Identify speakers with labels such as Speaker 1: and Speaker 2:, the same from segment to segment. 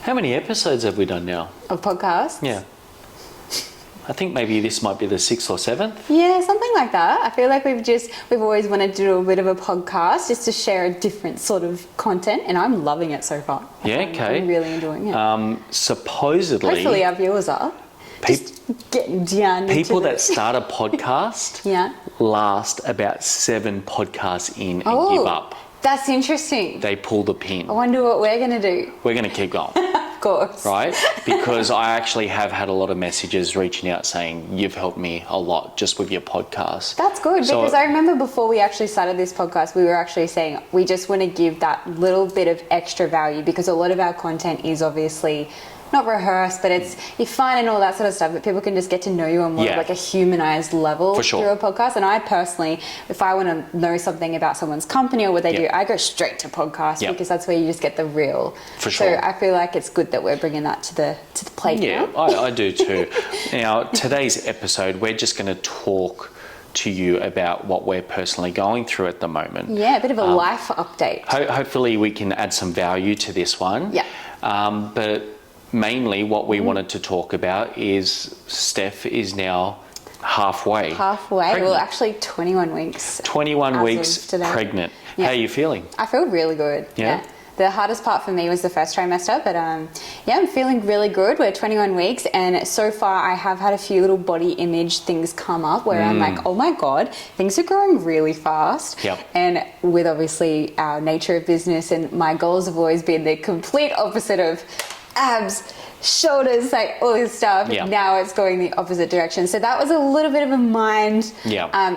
Speaker 1: How many episodes have we done now?
Speaker 2: Of podcasts?
Speaker 1: Yeah. I think maybe this might be the 6th or 7th.
Speaker 2: Yeah, something like that. I feel like we've always wanted to do a bit of a podcast just to share a different sort of content, and I'm loving it so far.
Speaker 1: Okay.
Speaker 2: I'm really enjoying it.
Speaker 1: Supposedly...
Speaker 2: Hopefully our viewers are. Just getting down
Speaker 1: people
Speaker 2: into
Speaker 1: that start a podcast last about 7 podcasts in and give up.
Speaker 2: That's interesting.
Speaker 1: They pull the pin.
Speaker 2: I wonder what we're going to do.
Speaker 1: We're going to keep going.
Speaker 2: Of course.
Speaker 1: Right? Because I actually have had a lot of messages reaching out saying, you've helped me a lot just with your podcast.
Speaker 2: That's good,
Speaker 1: So,
Speaker 2: because I remember before we actually started this podcast, we were actually saying we just want to give that little bit of extra value, because a lot of our content is obviously not rehearsed, but you're fun and all that sort of stuff, but people can just get to know you on more of like a humanized level through a podcast. And I personally, if I want to know something about someone's company or what they do, I go straight to podcasts because that's where you just get the real.
Speaker 1: For sure.
Speaker 2: So I feel like it's good that we're bringing that to the plate now.
Speaker 1: Yeah, I do too. Now, today's episode, we're just going to talk to you about what we're personally going through at the moment.
Speaker 2: Yeah, a bit of a life update.
Speaker 1: Hopefully we can add some value to this one.
Speaker 2: Yeah.
Speaker 1: But mainly what we wanted to talk about is Steph is now halfway.
Speaker 2: Pregnant. Well, actually 21 weeks.
Speaker 1: 21 weeks pregnant.
Speaker 2: Yeah.
Speaker 1: How are you feeling?
Speaker 2: I feel really good.
Speaker 1: Yeah.
Speaker 2: The hardest part for me was the first trimester, but I'm feeling really good. We're 21 weeks, and so far I have had a few little body image things come up where I'm like, oh my God, things are growing really fast.
Speaker 1: Yep.
Speaker 2: And with obviously our nature of business, and my goals have always been the complete opposite of abs, shoulders, like all this stuff.
Speaker 1: Yeah.
Speaker 2: Now it's going the opposite direction. So that was a little bit of a mind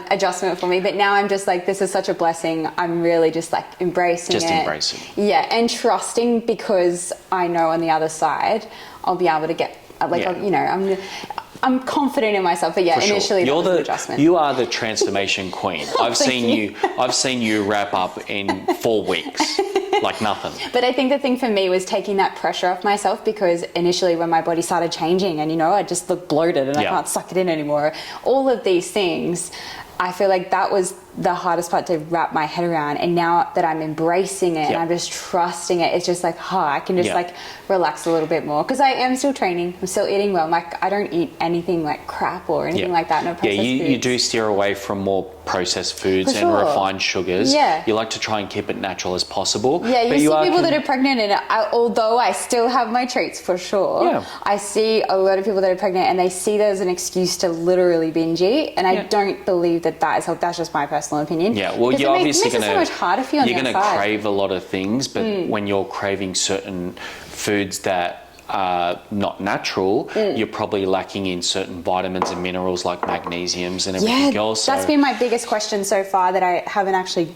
Speaker 2: adjustment for me. But now I'm just like, this is such a blessing. I'm really just like embracing it.
Speaker 1: Embracing.
Speaker 2: Yeah, and trusting, because I know on the other side I'll be able to get I'm confident in myself. But initially that was an adjustment.
Speaker 1: You are the transformation queen. I've seen you wrap up in 4 weeks. Like nothing.
Speaker 2: But I think the thing for me was taking that pressure off myself, because initially when my body started changing and, I just looked bloated and I can't suck it in anymore, all of these things, I feel like that was the hardest part to wrap my head around. And now that I'm embracing it and I'm just trusting it, it's just like, I can just like relax a little bit more, because I am still training. I'm still eating well. Like, I don't eat anything like crap or anything like that. No processed foods.
Speaker 1: You do steer away from more processed foods and refined sugars.
Speaker 2: Yeah.
Speaker 1: You like to try and keep it natural as possible.
Speaker 2: Yeah, you see people that are pregnant, and although I still have my treats for sure, I see a lot of people that are pregnant and they see that as an excuse to literally binge eat, and I don't believe that is helped. That's just my personal opinion.
Speaker 1: Yeah, well, you're obviously
Speaker 2: going to so much harder for you on the
Speaker 1: you're going to crave a lot of things, but when you're craving certain foods that are not natural, you're probably lacking in certain vitamins and minerals like magnesiums and everything else.
Speaker 2: That's been my biggest question so far that I haven't actually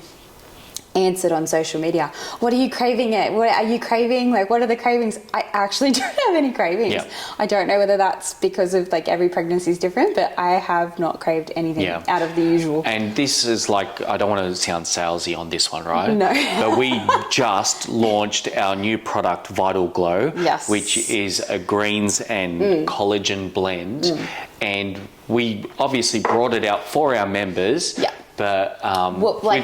Speaker 2: answered on social media. What are you craving it? What are you craving? Like, what are the cravings? I actually don't have any cravings.
Speaker 1: Yeah.
Speaker 2: I don't know whether that's because of like every pregnancy is different, but I have not craved anything out of the usual.
Speaker 1: And this is like, I don't want to sound salesy on this one, right?
Speaker 2: No.
Speaker 1: But we just launched our new product, Vital Glow, which is a greens and collagen blend. And we obviously brought it out for our members. Yeah. But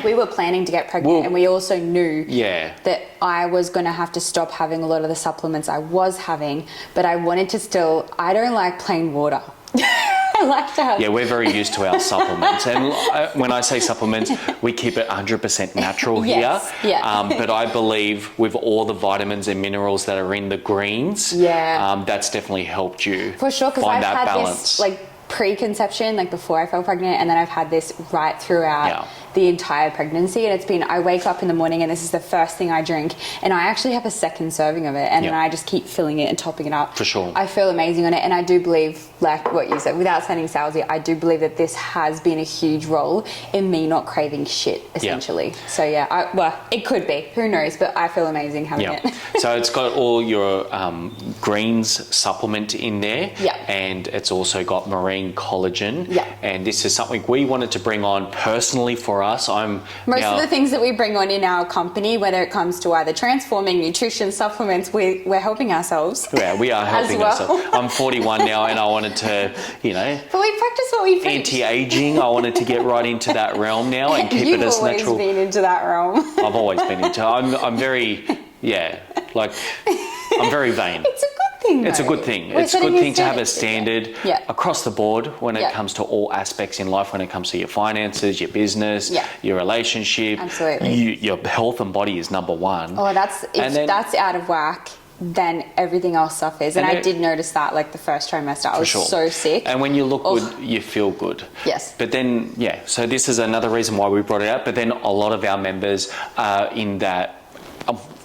Speaker 2: we were planning to get pregnant, and we also knew that I was going to have to stop having a lot of the supplements I was having, but I wanted to I don't like plain water. I like to have...
Speaker 1: Yeah, we're very used to our supplements. And when I say supplements, we keep it 100% natural here.
Speaker 2: Yeah.
Speaker 1: But I believe with all the vitamins and minerals that are in the greens, that's definitely helped you
Speaker 2: for sure, because I've had balance. This pre-conception, before I fell pregnant, and then I've had this right throughout the entire pregnancy, and it's been, I wake up in the morning and this is the first thing I drink, and I actually have a second serving of it, and then I just keep filling it and topping it up.
Speaker 1: For sure.
Speaker 2: I feel amazing on it, and I do believe, like what you said, without sounding salesy, I do believe that this has been a huge role in me not craving shit, essentially. So it could be, who knows, but I feel amazing having it.
Speaker 1: So it's got all your greens supplement in there, and it's also got marine collagen, and this is something we wanted to bring on personally for us. Most
Speaker 2: of the things that we bring on in our company, whether it comes to either transforming nutrition supplements, we're helping ourselves.
Speaker 1: Yeah, we are helping ourselves. I'm 41 now, and I wanted to,
Speaker 2: But we practice what we preach.
Speaker 1: Anti-aging, I wanted to get right into that realm now and keep it as natural.
Speaker 2: You've always been into that realm.
Speaker 1: I've always been into. I'm very, I'm very vain.
Speaker 2: It's a good thing, though.
Speaker 1: It's a good thing. It's a good thing to have a standard across the board when it comes to all aspects in life, when it comes to your finances, your business, your relationship.
Speaker 2: Absolutely.
Speaker 1: Your health and body is number one.
Speaker 2: Oh, that's out of whack, then everything else suffers. And I did notice that, like, the first trimester. I was so sick.
Speaker 1: And when you look good, you feel good.
Speaker 2: Yes.
Speaker 1: But then, so this is another reason why we brought it up. But then a lot of our members are in that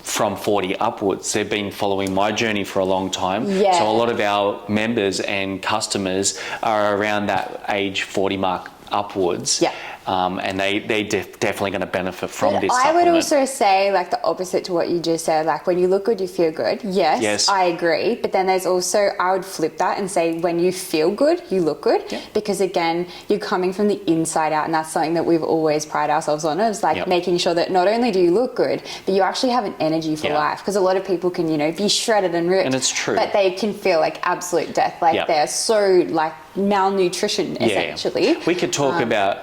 Speaker 1: from 40 upwards. They've been following my journey for a long time.
Speaker 2: Yeah.
Speaker 1: So a lot of our members and customers are around that age 40 mark upwards.
Speaker 2: Yeah.
Speaker 1: And they're definitely going to benefit from this
Speaker 2: I
Speaker 1: supplement.
Speaker 2: would also say, like, the opposite to what you just said. Like, when you look good, you feel good. Yes, I agree. But then there's also, I would flip that and say, when you feel good, you look good. Yeah. Because, again, you're coming from the inside out. And that's something that we've always prided ourselves on. Is like making sure that not only do you look good, but you actually have an energy for life. Because a lot of people can, be shredded and ripped.
Speaker 1: And it's true.
Speaker 2: But they can feel like absolute death. Like, they're so, like, malnutrition, essentially.
Speaker 1: We could talk about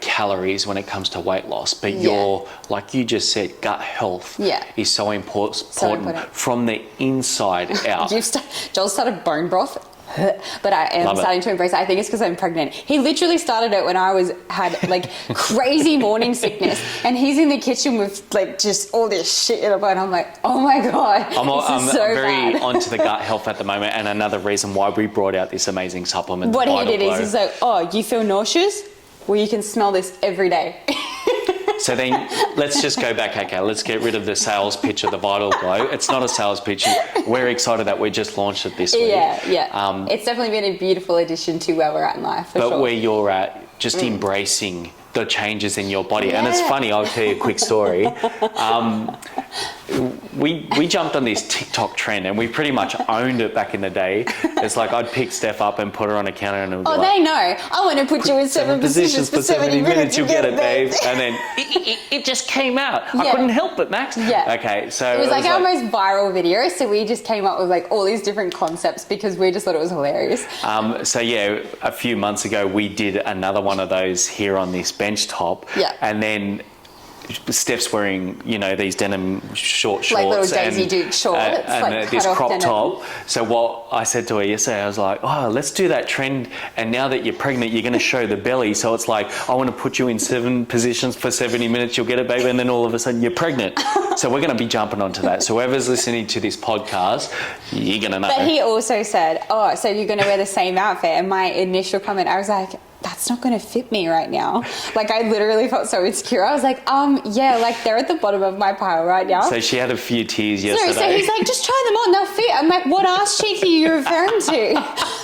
Speaker 1: calories when it comes to weight loss, but your, like you just said, gut health is so important from the inside out.
Speaker 2: Joel started bone broth. But I am starting to embrace it. I think it's because I'm pregnant. He literally started it when I had like crazy morning sickness, and he's in the kitchen with like just all this shit in a bone. I'm like, oh my god,
Speaker 1: I'm very onto the gut health at the moment, and another reason why we brought out this amazing supplement.
Speaker 2: What he did is he's like, oh, you feel nauseous? Well, you can smell this every day.
Speaker 1: So then let's just go back. Okay, let's get rid of the sales pitch of the Vital Glow. It's not a sales pitch. We're excited that we just launched it this week.
Speaker 2: Yeah. It's definitely been a beautiful addition to where we're at in life, for sure.
Speaker 1: Where you're at, just embracing the changes in your body. And it's funny, I'll tell you a quick story. We jumped on this TikTok trend and we pretty much owned it back in the day. It's like I'd pick Steph up and put her on a counter and it would be
Speaker 2: they know. I want to put you in 7 positions for 70 minutes.
Speaker 1: You'll get it, babe. And then it just came out. I couldn't help it, Max.
Speaker 2: Yeah.
Speaker 1: Okay, so
Speaker 2: it was like our most viral video. So we just came up with like all these different concepts because we just thought it was hilarious.
Speaker 1: A few months ago we did another one of those here on this bench top.
Speaker 2: Yeah.
Speaker 1: And then Steph's wearing, these denim short shorts.
Speaker 2: Like little Daisy Duke shorts.
Speaker 1: And this crop top. So what I said to her yesterday, I was like, oh, let's do that trend. And now that you're pregnant, you're going to show the belly. So it's like, I want to put you in 7 positions for 70 minutes. You'll get it, baby. And then all of a sudden you're pregnant. So we're going to be jumping onto that. So whoever's listening to this podcast, you're going to know.
Speaker 2: But he also said, oh, so you're going to wear the same outfit. And my initial comment, I was like, that's not going to fit me right now. Like, I literally felt so insecure. I was like, like they're at the bottom of my pile right now.
Speaker 1: So she had a few tears yesterday.
Speaker 2: So he's like, just try them on, they'll fit. I'm like, what ass cheek are you referring to?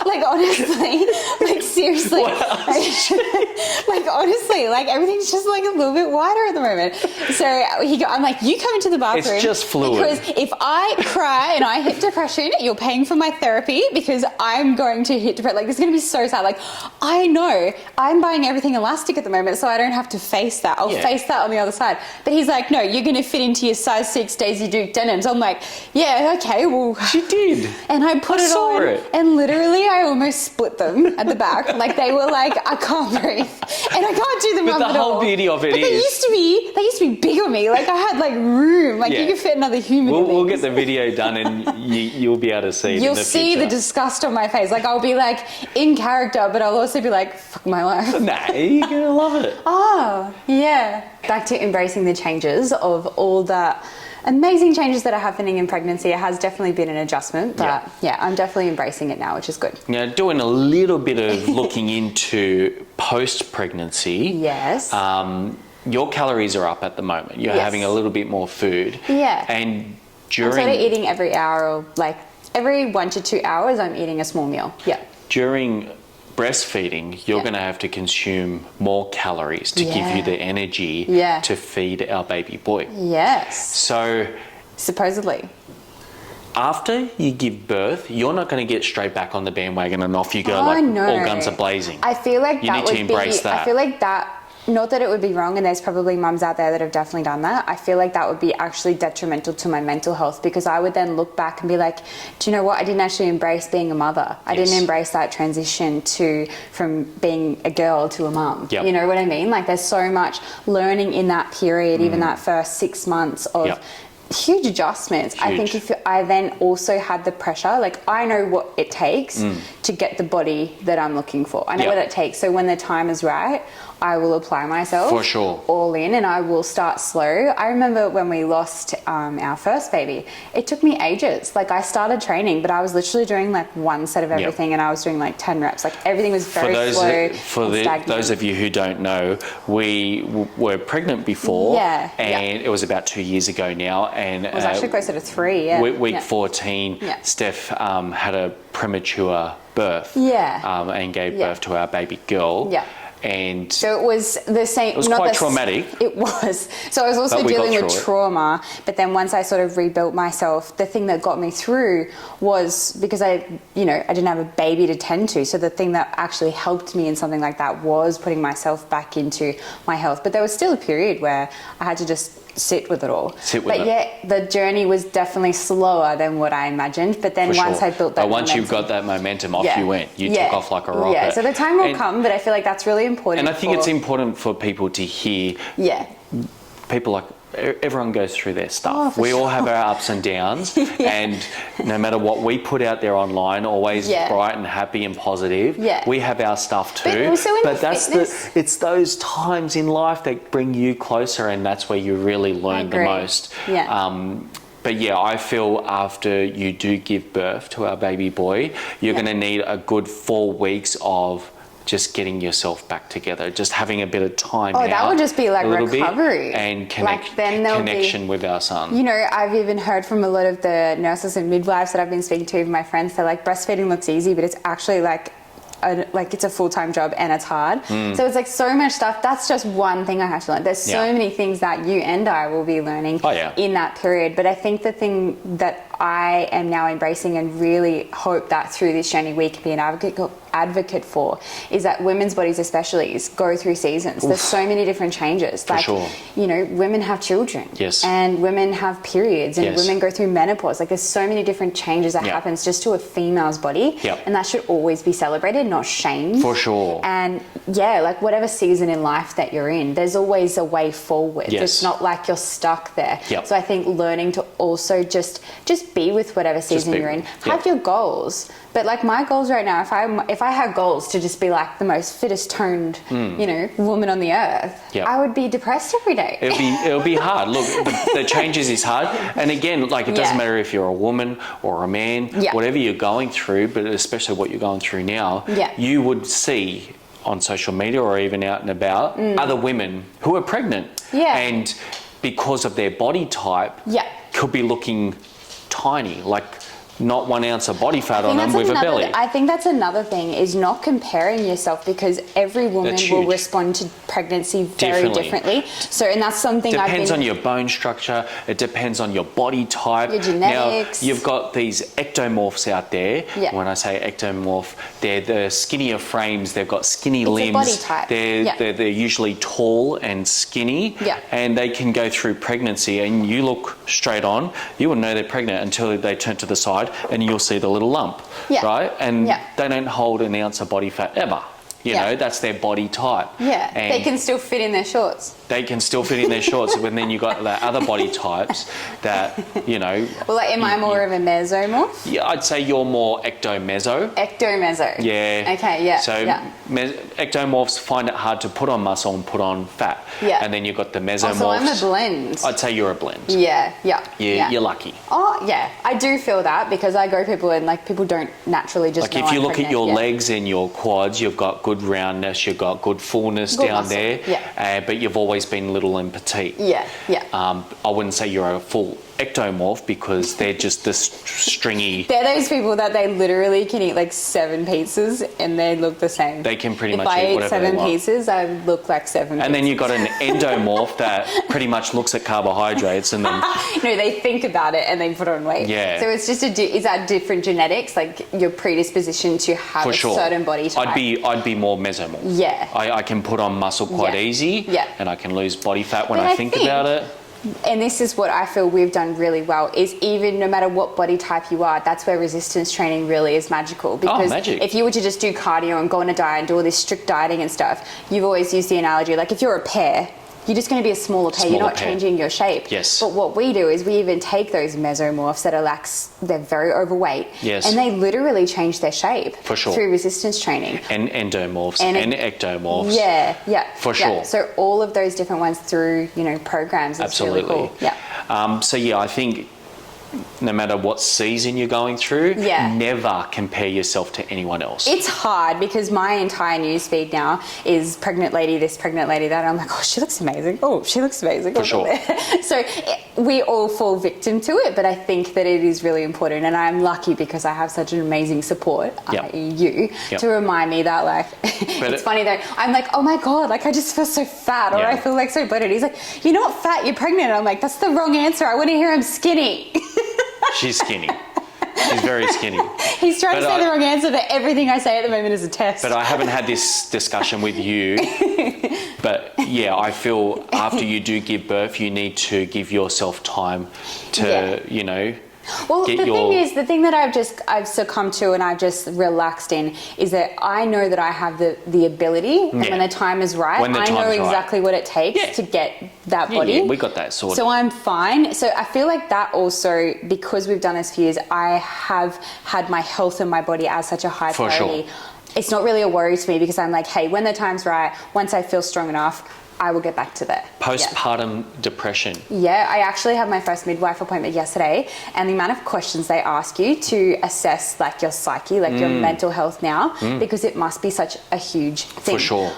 Speaker 2: Like, honestly, like, seriously. Like, honestly, like, everything's just like a little bit wider at the moment. So I'm like, you come into the bathroom.
Speaker 1: It's just fluid.
Speaker 2: Because if I cry and I hit depression, you're paying for my therapy because I'm going to hit depression. Like, it's going to be so sad. Like, I know I'm buying everything elastic at the moment, so I don't have to face that. I'll face that on the other side. But he's like, no, you're going to fit into your size 6 Daisy Duke denims. I'm like, yeah, okay, well.
Speaker 1: She did.
Speaker 2: And I put it on. And literally, I almost split them at the back. Like, they were like, I can't breathe. And I can't do them up at all.
Speaker 1: But the whole beauty of it is.
Speaker 2: They used to be big on me. Like, I had, like, room. Like, you could fit another human in
Speaker 1: We'll get the video done and you'll be able to see it.
Speaker 2: You'll see the disgust on my face. Like, I'll be, like, in character, but I'll also be like, fuck my life.
Speaker 1: Nah, you're going to love it.
Speaker 2: Oh, yeah. Back to embracing the changes of all the amazing changes that are happening in pregnancy. It has definitely been an adjustment, but I'm definitely embracing it now, which is good.
Speaker 1: Now, doing a little bit of looking into post-pregnancy.
Speaker 2: Yes.
Speaker 1: Your calories are up at the moment. You're having a little bit more food.
Speaker 2: Yeah.
Speaker 1: And
Speaker 2: I'm sort of eating every hour, or like every 1 to 2 hours, I'm eating a small meal. Yeah.
Speaker 1: During breastfeeding, you're going to have to consume more calories to give you the energy to feed our baby boy.
Speaker 2: Yes.
Speaker 1: So
Speaker 2: supposedly,
Speaker 1: after you give birth, you're not going to get straight back on the bandwagon and off you go all guns are blazing.
Speaker 2: I feel like
Speaker 1: you need to embrace that.
Speaker 2: I feel like that. Not that it would be wrong, and there's probably mums out there that have definitely done that. I feel like that would be actually detrimental to my mental health, because I would then look back and be like, do you know what? I didn't actually embrace being a mother. I didn't embrace that transition from being a girl to a mum.
Speaker 1: Yep.
Speaker 2: You know what I mean? Like, there's so much learning in that period, even that first 6 months of huge adjustments.
Speaker 1: Huge.
Speaker 2: I think if I then also had the pressure, like I know what it takes to get the body that I'm looking for. I know what it takes. So when the time is right, I will apply myself
Speaker 1: for sure,
Speaker 2: all in, and I will start slow. I remember when we lost our first baby, it took me ages. Like I started training, but I was literally doing like one set of everything, and I was doing like 10 reps. Like everything was very slow.
Speaker 1: Those of you who don't know, we were pregnant before, and it was about 2 years ago now, and
Speaker 2: it was actually closer to 3.
Speaker 1: Week 14, Steph had a premature birth, and gave birth to our baby girl. And
Speaker 2: so it was the same.
Speaker 1: It was quite traumatic.
Speaker 2: It was. So I was also dealing with trauma. But then once I sort of rebuilt myself, the thing that got me through was because I didn't have a baby to tend to. So the thing that actually helped me in something like that was putting myself back into my health. But there was still a period where I had to just sit with it all. The journey was definitely slower than what I imagined. But then once I built that
Speaker 1: once you've got that momentum, off you went. You took off like a rocket.
Speaker 2: Yeah, so the time will come, but I feel like that's really important.
Speaker 1: And I think it's important for people to hear people like, everyone goes through their stuff. We all have our ups and downs, and no matter what we put out there online, always bright and happy and positive. We have our stuff too. But it's those times in life that bring you closer, and that's where you really learn the most. But I feel after you do give birth to our baby boy, you're going to need a good 4 weeks of just getting yourself back together, just having a bit of time out.
Speaker 2: That would just be like recovery.
Speaker 1: And connection with our son.
Speaker 2: I've even heard from a lot of the nurses and midwives that I've been speaking to, my friends, they're like, breastfeeding looks easy, but it's actually like it's a full-time job and it's hard. So it's like so much stuff. That's just one thing I have to learn. There's so many things that you and I will be learning in that period. But I think the thing that I am now embracing and really hope that through this journey we can be an advocate for is that women's bodies especially go through seasons. There's so many different changes. Women have children. And women have periods, and women go through menopause. Like there's so many different changes that happens just to a female's body. And that should always be celebrated, not shamed.
Speaker 1: For sure.
Speaker 2: And like whatever season in life that you're in, there's always a way forward. It's not like you're stuck there. So I think learning to also just be with whatever season you're in. Have your goals. But like my goals right now, if I had goals to just be like the most fittest toned, woman on the earth, I would be depressed every day.
Speaker 1: It'll be hard. Look, the changes is hard. And again, like it doesn't matter if you're a woman or a man, whatever you're going through, but especially what you're going through now, you would see on social media or even out and about other women who are pregnant. And because of their body type, could be looking tiny, like not 1 ounce of body fat on them with a belly.
Speaker 2: I think that's another thing, is not comparing yourself, because every woman will respond to pregnancy very differently. So, and that's something
Speaker 1: depends on your bone structure. It depends on your body type.
Speaker 2: Your genetics.
Speaker 1: Now, you've got these ectomorphs out there. When I say ectomorph, they're the skinnier frames. They've got skinny limbs.
Speaker 2: Body type.
Speaker 1: They're usually tall and skinny. And they can go through pregnancy, and you look straight on, you wouldn't know they're pregnant until they turn to the side and you'll see the little lump, right? And they don't hold an ounce of body fat ever. You know, that's their body type. And
Speaker 2: they can still fit in their shorts.
Speaker 1: They can still fit in their shorts, but then you've got the other body types that,
Speaker 2: Well, like, am I more of a mesomorph?
Speaker 1: Yeah, I'd say you're more ectomeso.
Speaker 2: Ectomeso.
Speaker 1: Yeah.
Speaker 2: Okay,
Speaker 1: So ectomorphs find it hard to put on muscle and put on fat. And then you've got the mesomorphs.
Speaker 2: So I'm a blend.
Speaker 1: I'd say you're a blend. You're lucky.
Speaker 2: Oh, yeah. I do feel that, because I go people and like people don't naturally just
Speaker 1: like if you look at your legs and your quads, you've got good roundness, you've got good fullness down muscle. There. But you've always been little and petite. I wouldn't say you're a full ectomorph, because they're just this stringy.
Speaker 2: They're those people that they literally can eat like 7 pizzas and they look the same.
Speaker 1: They can pretty much
Speaker 2: eat
Speaker 1: whatever they want.
Speaker 2: If I ate 7 pizzas, I would look like 7 pizzas.
Speaker 1: And then you've got an endomorph that pretty much looks at carbohydrates and then...
Speaker 2: No, they think about it and they put on weight. So it's just is that different genetics, like your predisposition to have a certain body type?
Speaker 1: I'd be more mesomorph. I can put on muscle quite easy, and I can lose body fat when I think about it.
Speaker 2: And this is what I feel we've done really well, is even no matter what body type you are, that's where resistance training really is magical. Because if you were to just do cardio and go on a diet and do all this strict dieting and stuff, you've always used the analogy, like if you're a pear, you're just going to be a smaller pair. You're not changing your shape.
Speaker 1: Yes.
Speaker 2: But what we do is we even take those mesomorphs that are like, they're very overweight.
Speaker 1: Yes.
Speaker 2: And they literally change their shape.
Speaker 1: For sure.
Speaker 2: Through resistance training.
Speaker 1: And endomorphs and ectomorphs.
Speaker 2: Yeah.
Speaker 1: For sure.
Speaker 2: Yeah. So all of those different ones through, programs. It's
Speaker 1: Absolutely.
Speaker 2: Really cool. Yeah.
Speaker 1: So yeah, I think no matter what season you're going through, never compare yourself to anyone else.
Speaker 2: It's hard because my entire newsfeed now is pregnant lady this, pregnant lady that. I'm like, oh, she looks amazing. Oh, she looks amazing.
Speaker 1: For sure.
Speaker 2: So we all fall victim to it, but I think that it is really important, and I'm lucky because I have such an amazing support, i.e. you, to remind me that, like, it's funny though, I'm like, oh my God, like I just feel so fat, or I feel like so bloated. He's like, you're not fat, you're pregnant. And I'm like, that's the wrong answer. I want to hear I'm skinny.
Speaker 1: She's skinny. She's very skinny.
Speaker 2: He's trying to say the wrong answer, but everything I say at the moment is a test.
Speaker 1: But I haven't had this discussion with you. But yeah, I feel after you do give birth, you need to give yourself time to,
Speaker 2: Well, the thing that I've succumbed to and I've just relaxed in is that I know that I have the ability, and when the time is right, I know exactly what it takes to get that body.
Speaker 1: Yeah, we got that sorted.
Speaker 2: So I'm fine. So I feel like that also, because we've done this for years, I have had my health and my body as such a high priority. Sure. It's not really a worry to me because I'm like, hey, when the time's right, once I feel strong enough, I will get back to that.
Speaker 1: Postpartum depression.
Speaker 2: Yeah, I actually had my first midwife appointment yesterday, and the amount of questions they ask you to assess like your psyche, like your mental health now, because it must be such a huge thing.
Speaker 1: For sure.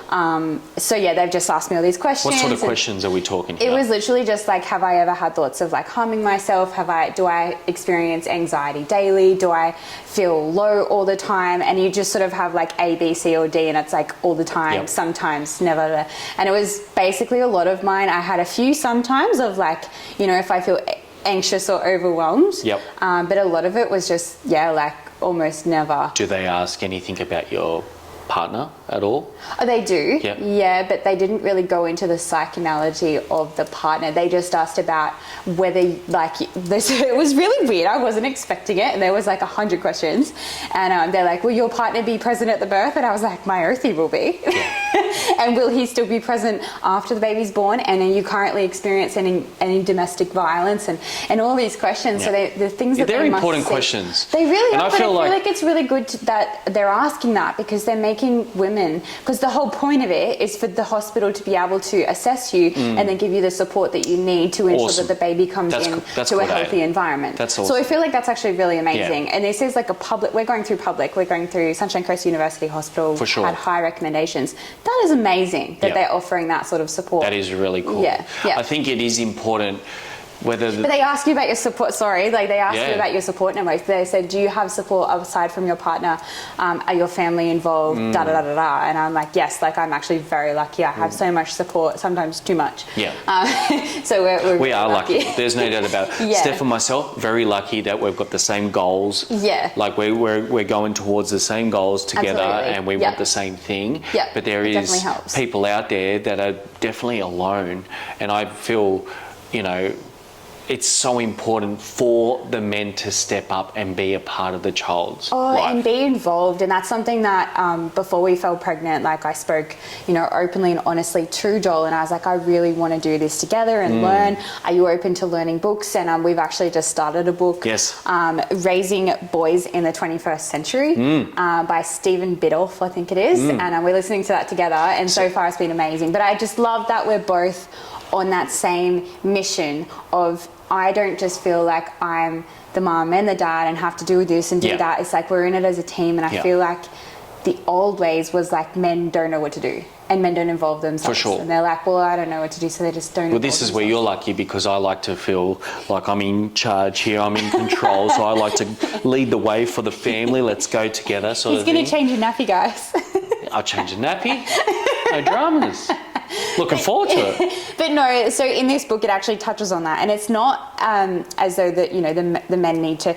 Speaker 2: So yeah, they've just asked me all these questions.
Speaker 1: What sort of questions are we talking about?
Speaker 2: It was literally just like, have I ever had thoughts of like harming myself? Do I experience anxiety daily? Do I feel low all the time? And you just sort of have like A, B, C, or D, and it's like all the time, sometimes, never. And it was basically a lot of mine. I had a few sometimes of like, if I feel anxious or overwhelmed. But a lot of it was just, like almost never.
Speaker 1: Do they ask anything about your partner at all?
Speaker 2: Oh, they do.
Speaker 1: Yep.
Speaker 2: Yeah, but they didn't really go into the psychoanalogy of the partner. They just asked about whether, like, this, it was really weird. I wasn't expecting it. And there was like 100 questions. And they're like, will your partner be present at the birth? And I was like, my earth, he will be. And will he still be present after the baby's born? And are you currently experiencing any domestic violence? And all these questions. So the things that
Speaker 1: they're
Speaker 2: they
Speaker 1: important
Speaker 2: must
Speaker 1: questions.
Speaker 2: They really
Speaker 1: and
Speaker 2: are.
Speaker 1: I
Speaker 2: But
Speaker 1: feel
Speaker 2: I feel like it's really good that they're asking that, because they're making women, because the whole point of it is for the hospital to be able to assess you and then give you the support that you need to ensure that the baby comes to a healthy environment.
Speaker 1: That's awesome.
Speaker 2: So I feel like that's actually really amazing. And this is like we're going through Sunshine Coast University Hospital.
Speaker 1: For sure.
Speaker 2: Had high recommendations. That is amazing that they're offering that sort of support.
Speaker 1: That is really cool.
Speaker 2: Yeah.
Speaker 1: I think it is important But
Speaker 2: they ask you about your support, they asked you about your support network. They said, do you have support aside from your partner? Are your family involved? Da-da-da-da-da. And I'm like, yes, like I'm actually very lucky. I have so much support, sometimes too much.
Speaker 1: Yeah.
Speaker 2: So we
Speaker 1: are lucky. There's no doubt about it. Steph and myself, very lucky that we've got the same goals.
Speaker 2: Yeah.
Speaker 1: Like we're going towards the same goals together.
Speaker 2: Absolutely.
Speaker 1: And we want the same thing.
Speaker 2: Yeah.
Speaker 1: But there is people out there that are definitely alone. And I feel, it's so important for the men to step up and be a part of the child's life.
Speaker 2: And be involved. And that's something that before we fell pregnant, like I spoke, openly and honestly to Joel, and I was like, I really want to do this together and learn. Are you open to learning books? And we've actually just started a book, Raising Boys in the 21st Century by Stephen Biddulph, I think it is. And we're listening to that together. And so far it's been amazing. But I just love that we're both on that same mission of, I don't just feel like I'm the mum and the dad and have to do this and do that. It's like we're in it as a team, and I feel like the old ways was like men don't know what to do and men don't involve themselves.
Speaker 1: For sure.
Speaker 2: And they're like, well, I don't know what to do, so they just don't.
Speaker 1: Well, this is where you're lucky, because I like to feel like I'm in charge here, I'm in control, so I like to lead the way for the family. Let's go together. He's
Speaker 2: going to change your nappy, guys.
Speaker 1: I'll change the nappy. No dramas. Looking forward to it.
Speaker 2: But no, so in this book it actually touches on that, and it's not as though that the men need to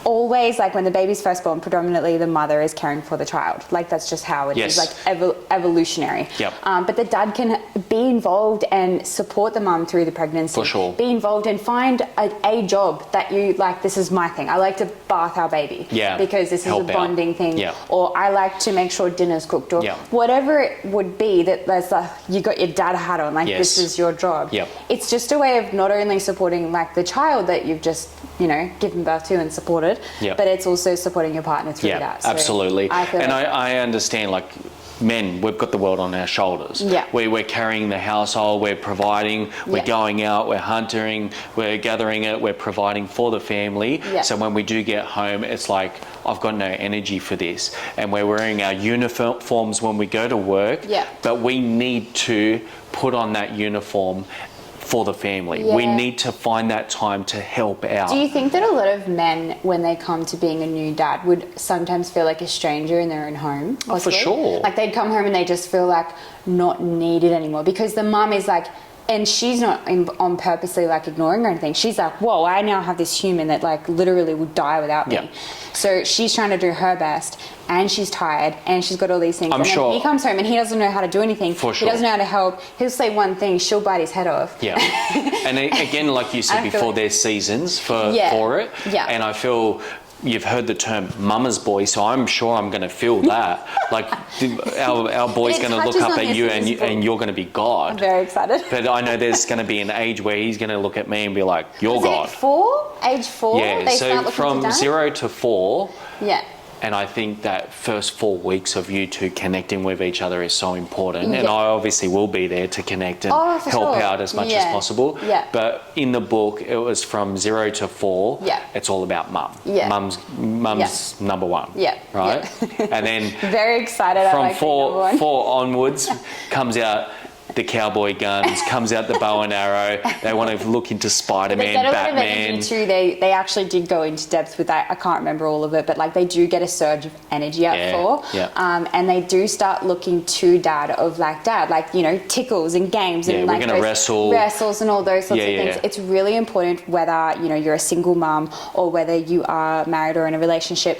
Speaker 2: always, like when the baby's first born, predominantly the mother is caring for the child. Like that's just how it is, like evolutionary.
Speaker 1: Yep.
Speaker 2: But the dad can be involved and support the mum through the pregnancy.
Speaker 1: For sure.
Speaker 2: Be involved and find a job that you like. This is my thing. I like to bath our baby.
Speaker 1: Yeah.
Speaker 2: Because this is a bonding thing.
Speaker 1: Yeah.
Speaker 2: Or I like to make sure dinner's cooked, or whatever it would be that there's you got your dad hat on, like this is your job.
Speaker 1: Yep.
Speaker 2: It's just a way of not only supporting like the child that you've just, you know, given birth to and supported, but it's also supporting your partner through that. So
Speaker 1: absolutely. I understand, like, men, we've got the world on our shoulders.
Speaker 2: Yeah.
Speaker 1: We're carrying the household, we're providing, we're going out, we're hunting, we're gathering it, we're providing for the family.
Speaker 2: Yeah.
Speaker 1: So when we do get home, it's like, I've got no energy for this. And we're wearing our uniforms when we go to work, but we need to put on that uniform for the family. We need to find that time to help out.
Speaker 2: Do you think that a lot of men, when they come to being a new dad, would sometimes feel like a stranger in their own home?
Speaker 1: Oh, for sure.
Speaker 2: Like they'd come home and they just feel like not needed anymore because the mum is like, and she's not on purposely like ignoring or anything. She's like, whoa, I now have this human that like literally would die without me. So she's trying to do her best and she's tired and she's got all these things. And then he comes home and he doesn't know how to do anything. He doesn't know how to help. He'll say one thing, she'll bite his head off.
Speaker 1: Yeah. And again, like you said before, there's seasons for it.
Speaker 2: Yeah.
Speaker 1: And I feel you've heard the term mama's boy, so I'm sure I'm going to feel that. Like our boy's going to look up at you and you're going to be God.
Speaker 2: I'm very excited.
Speaker 1: But I know there's going to be an age where he's going to look at me and be like, you're God.
Speaker 2: Age 4?
Speaker 1: Yeah, so from 0 to 4.
Speaker 2: Yeah.
Speaker 1: And I think that first 4 weeks of you two connecting with each other is so important. And I obviously will be there to connect and help out as much as possible.
Speaker 2: Yeah.
Speaker 1: But in the book, it was from 0 to 4.
Speaker 2: Yeah.
Speaker 1: It's all about mum.
Speaker 2: Yeah.
Speaker 1: Mum's number one.
Speaker 2: Yeah.
Speaker 1: Right?
Speaker 2: Yeah.
Speaker 1: And then
Speaker 2: very excited.
Speaker 1: From 4 onwards comes out the cowboy guns, comes out the bow and arrow. They want to look into Spider-Man, Batman.
Speaker 2: Too. They actually did go into depth with that. I can't remember all of it, but like they do get a surge of energy at 4.
Speaker 1: Yeah.
Speaker 2: And they do start looking to dad, like, you know, tickles and games and like
Speaker 1: we're going to
Speaker 2: wrestles and all those sorts of things. It's really important whether, you know, you're a single mum or whether you are married or in a relationship,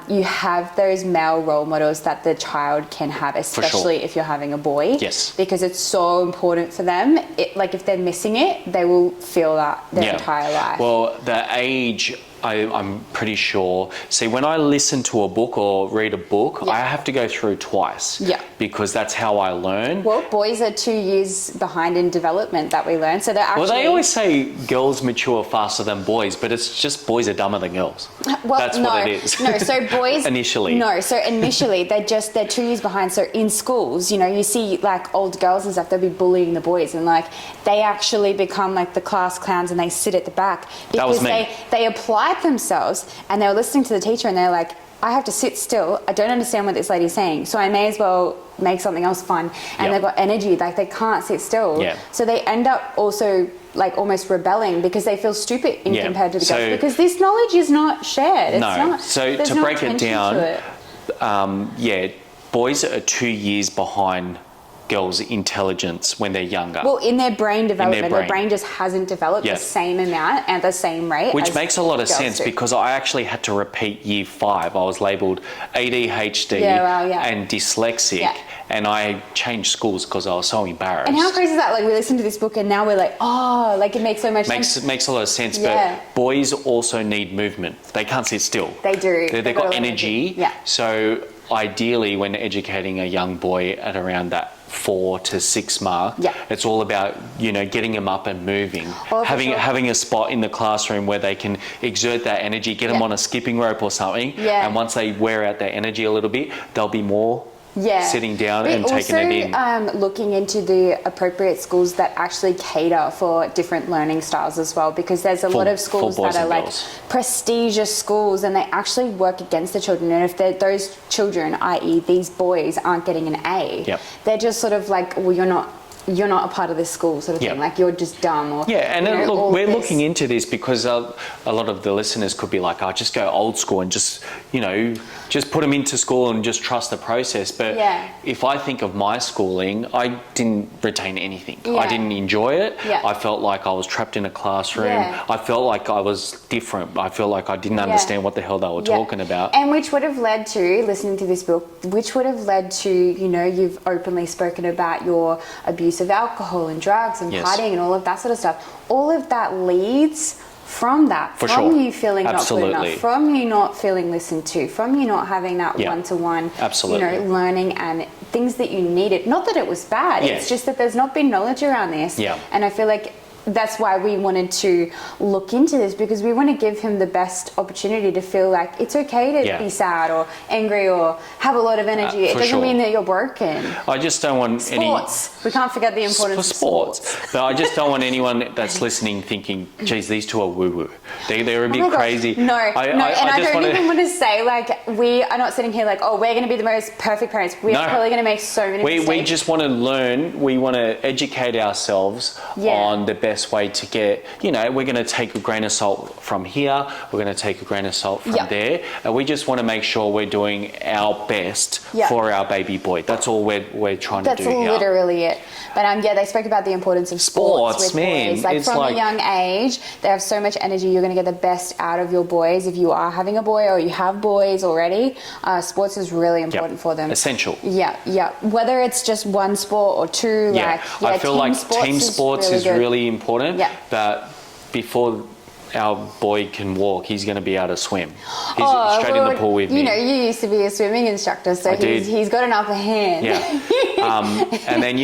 Speaker 2: you have those male role models that the child can have, especially if you're having a boy.
Speaker 1: Yes.
Speaker 2: Because it's so important for them. Like if they're missing it, they will feel that their entire life.
Speaker 1: Well, the age, I'm pretty sure. See, when I listen to a book or read a book, I have to go through twice.
Speaker 2: Yeah.
Speaker 1: Because that's how I learn.
Speaker 2: Well, boys are 2 years behind in development that we learn. So they're actually...
Speaker 1: Well, they always say girls mature faster than boys, but it's just boys are dumber than girls.
Speaker 2: Well,
Speaker 1: that's what it is.
Speaker 2: No, so boys...
Speaker 1: Initially.
Speaker 2: No, so initially they're 2 years behind. So in schools, you know, you see like old girls and stuff, they'll be bullying the boys and like they actually become like the class clowns and they sit at the back. Because
Speaker 1: that was me.
Speaker 2: They apply themselves and they were listening to the teacher and they're like, I have to sit still. I don't understand what this lady's saying, so I may as well make something else fun. And they've got energy, like they can't sit still.
Speaker 1: Yeah.
Speaker 2: So they end up also like almost rebelling because they feel stupid compared to the girls because this knowledge is not shared. It's not,
Speaker 1: so to break it down, boys are 2 years behind girls' intelligence when they're younger.
Speaker 2: Well, in their brain development, their brain just hasn't developed the same amount and the same rate.
Speaker 1: Which makes a lot of sense because I actually had to repeat year 5. I was labelled ADHD and dyslexic, and I changed schools because I was so embarrassed.
Speaker 2: And how crazy is that? Like we listened to this book and now we're like, oh, like it makes so much sense.
Speaker 1: It makes a lot of sense, but boys also need movement. They can't sit still.
Speaker 2: They do.
Speaker 1: They've got energy. Yeah. So ideally, when educating a young boy at around that 4 to 6 mark, it's all about, you know, getting them up and moving, having a spot in the classroom where they can exert that energy, get them on a skipping rope or something, and once they wear out their energy a little bit, they'll be more sitting down and taking it in.
Speaker 2: Looking into the appropriate schools that actually cater for different learning styles as well, because there's a lot of schools that are like prestigious schools and they actually work against the children, and if those children, i.e. these boys, aren't getting an A, they're just sort of like, well, you're not a part of this school sort of thing, like you're just dumb. Or,
Speaker 1: and look, we're looking into this because a lot of the listeners could be like, just go old school and just, you know, just put them into school and just trust the process. But if I think of my schooling, I didn't retain anything. I didn't enjoy it. I felt like I was trapped in a classroom. I felt like I was different. I felt like I didn't understand what the hell they were talking about.
Speaker 2: And which would have led to, listening to this book, which would have led to, you know, you've openly spoken about your abuse use of alcohol and drugs and
Speaker 1: Yes.
Speaker 2: partying and all of that sort of stuff, all of that leads from that,
Speaker 1: For
Speaker 2: from
Speaker 1: sure.
Speaker 2: you feeling
Speaker 1: Absolutely.
Speaker 2: not good enough, from you not feeling listened to, from you not having that
Speaker 1: Yeah.
Speaker 2: one-to-one,
Speaker 1: Absolutely.
Speaker 2: learning and things that you needed. Not that it was bad,
Speaker 1: Yeah.
Speaker 2: it's just that there's not been knowledge around this.
Speaker 1: Yeah.
Speaker 2: And I feel like that's why we wanted to look into this, because we want to give him the best opportunity to feel like it's okay to
Speaker 1: Yeah.
Speaker 2: be sad or angry or have a lot of energy. It
Speaker 1: for
Speaker 2: doesn't
Speaker 1: sure.
Speaker 2: mean that you're broken.
Speaker 1: I just don't want
Speaker 2: Sports. We can't forget the importance
Speaker 1: for
Speaker 2: of
Speaker 1: sports. But I just don't want anyone that's listening thinking, geez, these two are woo-woo. They're a bit
Speaker 2: Oh my gosh.
Speaker 1: crazy.
Speaker 2: No, and I
Speaker 1: just
Speaker 2: don't
Speaker 1: wanna-
Speaker 2: even want to say, like, we are not sitting here like, oh, we're going to be the most perfect parents. We're
Speaker 1: No.
Speaker 2: probably going to make so many mistakes.
Speaker 1: We just want to learn, we want to educate ourselves
Speaker 2: Yeah.
Speaker 1: on the best way to get, we're going to take a grain of salt from here, we're going to take a grain of salt from
Speaker 2: Yeah.
Speaker 1: there, and we just want to make sure we're doing our best
Speaker 2: Yeah.
Speaker 1: for our baby boy. That's all we're trying
Speaker 2: That's
Speaker 1: to do here.
Speaker 2: literally it. But they spoke about the importance of sports with
Speaker 1: man.
Speaker 2: boys. Like
Speaker 1: It's
Speaker 2: from
Speaker 1: like-
Speaker 2: a young age, they have so much energy. You're going to get the best out of your boys if you are having a boy or you have boys already. Sports is really important for them.
Speaker 1: Essential.
Speaker 2: Yeah. Whether it's just one sport or two,
Speaker 1: I feel like team sports is
Speaker 2: good.
Speaker 1: really important.
Speaker 2: Yeah.
Speaker 1: But before our boy can walk, he's going to be able to swim. He's straight in the pool with me.
Speaker 2: You used to be a swimming instructor, so he's got an upper hand.
Speaker 1: Yeah. And then,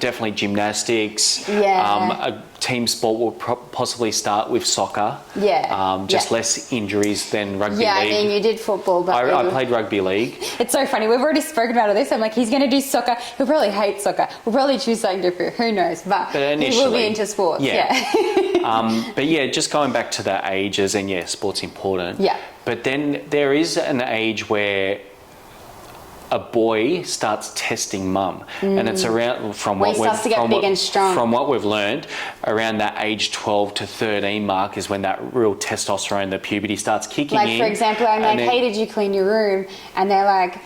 Speaker 1: definitely gymnastics.
Speaker 2: Yeah.
Speaker 1: A team sport will possibly start with soccer.
Speaker 2: Yeah.
Speaker 1: Just less injuries than rugby
Speaker 2: Yeah,
Speaker 1: league.
Speaker 2: I mean, you did football, but
Speaker 1: I played rugby league.
Speaker 2: It's so funny. We've already spoken about all this. I'm like, he's going to do soccer. He'll probably hate soccer. We'll probably choose something different. Who knows? But he will
Speaker 1: initially,
Speaker 2: be into sports.
Speaker 1: yeah.
Speaker 2: Yeah.
Speaker 1: But just going back to the ages, and sport's important.
Speaker 2: Yeah.
Speaker 1: But then there is an age where a boy starts testing mum, and it's around from
Speaker 2: When
Speaker 1: what
Speaker 2: he starts to get big and strong.
Speaker 1: From what we've learned, around that age 12 to 13 mark is when that real testosterone, the puberty starts kicking in.
Speaker 2: Like, for example, I'm like, hey, did you clean your room? And they're like,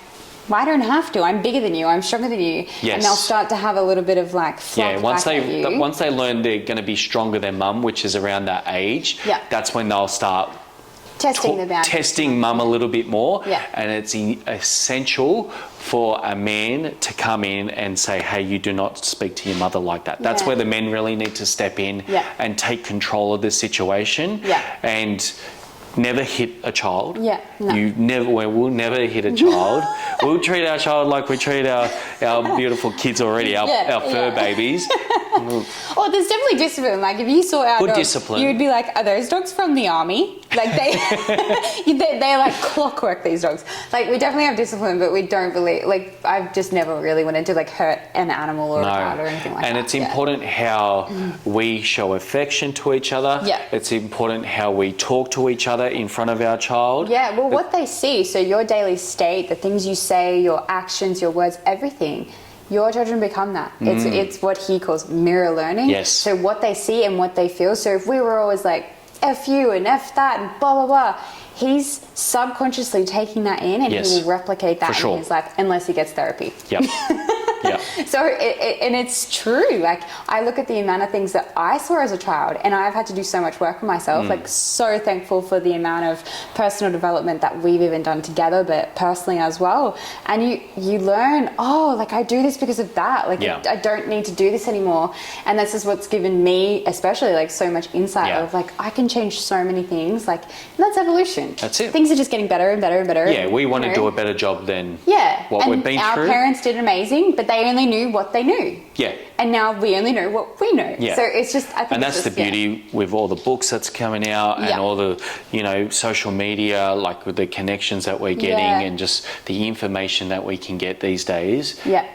Speaker 2: well, I don't have to. I'm bigger than you. I'm stronger than you.
Speaker 1: Yes.
Speaker 2: And they'll start to have a little bit of like
Speaker 1: Yeah, once
Speaker 2: back at you.
Speaker 1: once they learn they're going to be stronger than mum, which is around that age, that's when they'll start
Speaker 2: testing the boundaries.
Speaker 1: testing mum a little bit more.
Speaker 2: Yeah.
Speaker 1: And it's essential for a man to come in and say, hey, you do not speak to your mother like that. That's where the men really need to step in and take control of the situation.
Speaker 2: Yeah.
Speaker 1: And never hit a child.
Speaker 2: Yeah, no.
Speaker 1: We'll never hit a child. We'll treat our child like we treat our beautiful kids already, our fur babies.
Speaker 2: Oh, there's definitely discipline. Like, if you saw our
Speaker 1: Good
Speaker 2: dogs,
Speaker 1: discipline.
Speaker 2: you would be like, are those dogs from the army? Like, they're like clockwork, these dogs. Like, we definitely have discipline, but we don't believe, like, I've just never really wanted to, like, hurt an animal or a cat or anything like that.
Speaker 1: And it's important how we show affection to each other.
Speaker 2: Yeah.
Speaker 1: It's important how we talk to each other in front of our child.
Speaker 2: Yeah, well, what they see, so your daily state, the things you say, your actions, your words, everything, your children become that. It's what he calls mirror learning.
Speaker 1: Yes.
Speaker 2: So what they see and what they feel. So if we were always like, F you and F that and blah, blah, blah, he's subconsciously taking that in and he will replicate that in his life unless he gets therapy.
Speaker 1: Yep. Yeah.
Speaker 2: So, and it's true. Like, I look at the amount of things that I saw as a child, and I've had to do so much work on myself. Like, so thankful for the amount of personal development that we've even done together, but personally as well. And you learn, oh, like, I do this because of that. Like, I don't need to do this anymore. And this is what's given me, especially, like, so much insight of, like, I can change so many things. Like, and that's evolution.
Speaker 1: That's it.
Speaker 2: Things are just getting better and better and better.
Speaker 1: Yeah, we want to do a better job than what we've been through.
Speaker 2: Our parents did amazing, but they only knew what they knew.
Speaker 1: Yeah.
Speaker 2: And now we only know what we know.
Speaker 1: Yeah.
Speaker 2: So it's just, I think
Speaker 1: and that's
Speaker 2: just,
Speaker 1: the beauty with all the books that's coming out and all the, social media, like with the connections that we're getting and just the information that we can get these days.
Speaker 2: Yeah.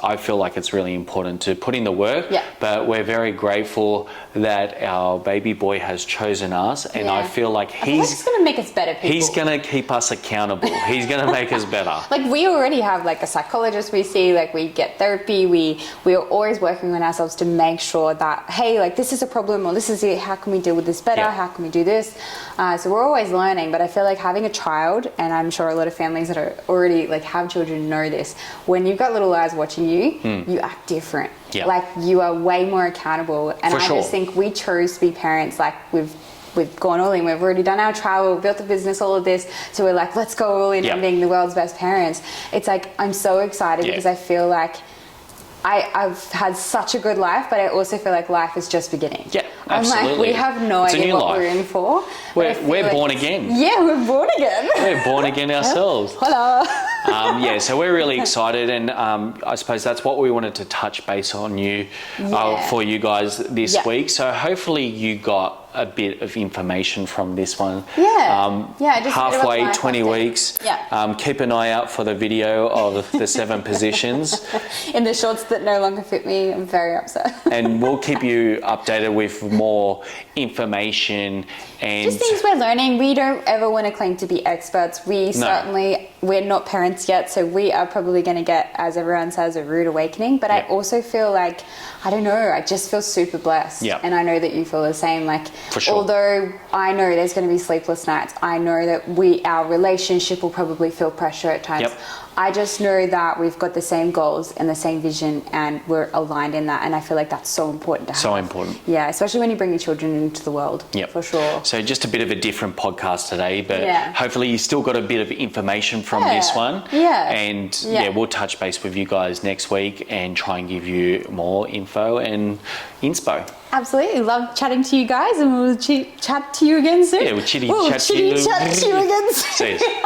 Speaker 1: I feel like it's really important to put in the work, but we're very grateful that our baby boy has chosen us, and I feel like he's
Speaker 2: going to make us better people.
Speaker 1: He's going to keep us accountable. He's going to make us better.
Speaker 2: Like, we already have, like, a psychologist we see, like, we get therapy, we are always working on ourselves to make sure that, hey, like, this is a problem, or this is it, how can we deal with this better, how can we do this? So we're always learning, but I feel like having a child, and I'm sure a lot of families that are already, like, have children know this, when you've got little eyes watching you, you act different.
Speaker 1: Yeah.
Speaker 2: Like, you are way more accountable, and
Speaker 1: For
Speaker 2: I
Speaker 1: sure.
Speaker 2: just think we chose to be parents, like, we've gone all in. We've already done our travel, built a business, all of this. So we're like, let's go all in on being the world's best parents. It's like, I'm so excited because I feel like I've had such a good life, but I also feel like life is just beginning.
Speaker 1: Yeah, absolutely.
Speaker 2: I'm like, we have no idea what we're in for.
Speaker 1: We're born again.
Speaker 2: Yeah, we're born again.
Speaker 1: We're born again ourselves.
Speaker 2: Hello.
Speaker 1: So we're really excited, and I suppose that's what we wanted to touch base on for you guys this week. So hopefully you got a bit of information from this one.
Speaker 2: Just
Speaker 1: halfway, 20 weeks.
Speaker 2: Yeah.
Speaker 1: Keep an eye out for the video of the 7 positions.
Speaker 2: In the shorts that no longer fit me, I'm very upset.
Speaker 1: And we'll keep you updated with more information and
Speaker 2: just things we're learning. We don't ever want to claim to be experts. We're not parents yet, so we are probably going to get, as everyone says, a rude awakening. But I also feel like, I don't know, I just feel super blessed. And I know that you feel the same. Like,
Speaker 1: for sure.
Speaker 2: Although I know there's going to be sleepless nights, I know that our relationship will probably feel pressure at times. I just know that we've got the same goals and the same vision, and we're aligned in that. And I feel like that's so important to have.
Speaker 1: So important.
Speaker 2: Yeah, especially when you bring your children into the world. For sure.
Speaker 1: So just a bit of a different podcast today, but hopefully you still got a bit of information from this one. And we'll touch base with you guys next week and try and give you more info and inspo.
Speaker 2: Absolutely. Love chatting to you guys, and we'll chat to you again soon.
Speaker 1: Yeah, we'll chat to you again soon.
Speaker 2: See you.